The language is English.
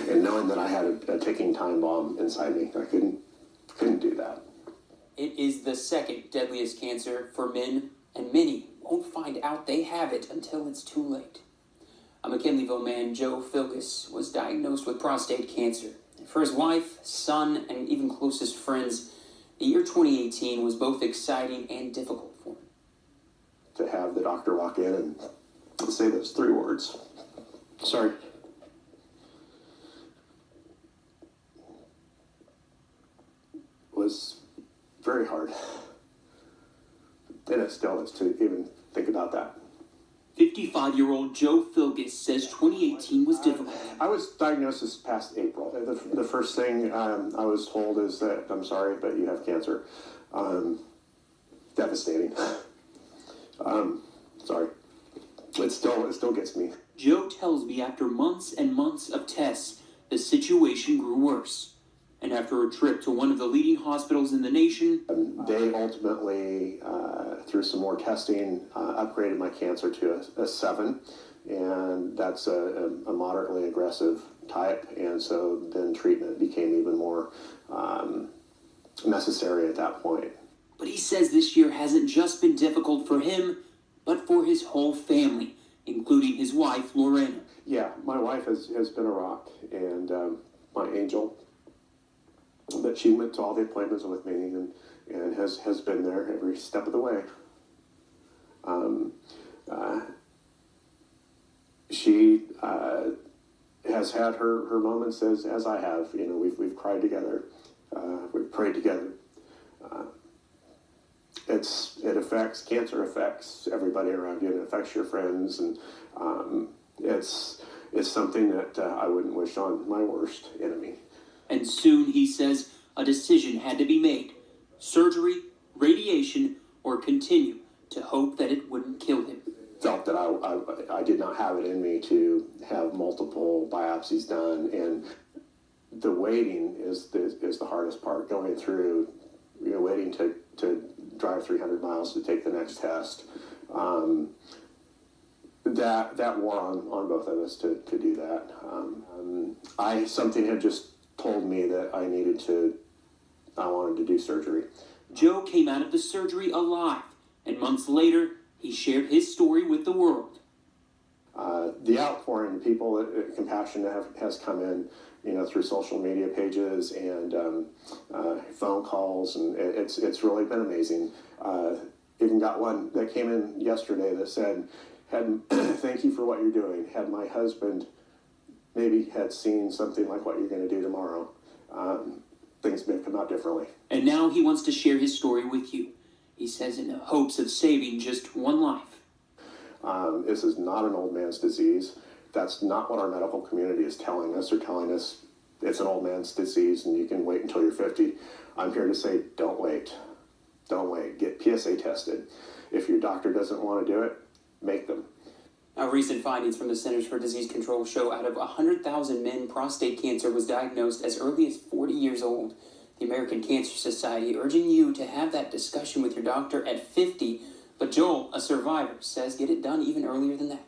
and knowing that I had a ticking time bomb inside me, I couldn't do that. It is the second deadliest cancer for men, and many won't find out they have it until it's too late. A McKinleyville man, Joe Filgus, was diagnosed with prostate cancer. For his wife, son, and even closest friends, the year 2018 was both exciting and difficult for him. To have the doctor walk in and say those 3 words, sorry, was very hard. And it still is to even think about that. 55-year-old Joe Filgus says 2018 was difficult. I was diagnosed this past April. The first thing I was told is that, I'm sorry, but you have cancer. Devastating. Sorry. It still gets me. Joe tells me after months and months of tests, the situation grew worse. And after a trip to one of the leading hospitals in the nation, they ultimately, through some more testing, upgraded my cancer to a 7, and that's a moderately aggressive type, and so then treatment became even more necessary at that point. But he says this year hasn't just been difficult for him, but for his whole family, including his wife, Lorena. Yeah, my wife has been a rock, and my angel. But she went to all the appointments with me and has been there every step of the way. She has had her moments as I have. You know, we've cried together, we've prayed together. Cancer affects everybody around you, and it affects your friends, and it's something that I wouldn't wish on my worst enemy. And soon, he says, a decision had to be made. Surgery, radiation, or continue to hope that it wouldn't kill him. Felt that I did not have it in me to have multiple biopsies done, and the waiting is the hardest part. Going through, waiting to drive 300 miles to take the next test. That wore on both of us to do that. Something had just told me that I wanted to do surgery. Joe came out of the surgery alive, and months later, he shared his story with the world. The outpouring of people, compassion has come in, through social media pages and phone calls, and it's really been amazing. Even got one that came in yesterday that said, thank you for what you're doing. Had my husband maybe had seen something like what you're going to do tomorrow, things may have come out differently. And now he wants to share his story with you. He says in the hopes of saving just one life. This is not an old man's disease. That's not what our medical community is telling us. They're telling us it's an old man's disease and you can wait until you're 50. I'm here to say, don't wait. Don't wait. Get PSA tested. If your doctor doesn't want to do it, make them. Now, recent findings from the Centers for Disease Control show out of 100,000 men, prostate cancer was diagnosed as early as 40 years old. The American Cancer Society urging you to have that discussion with your doctor at 50, but Joel, a survivor, says get it done even earlier than that.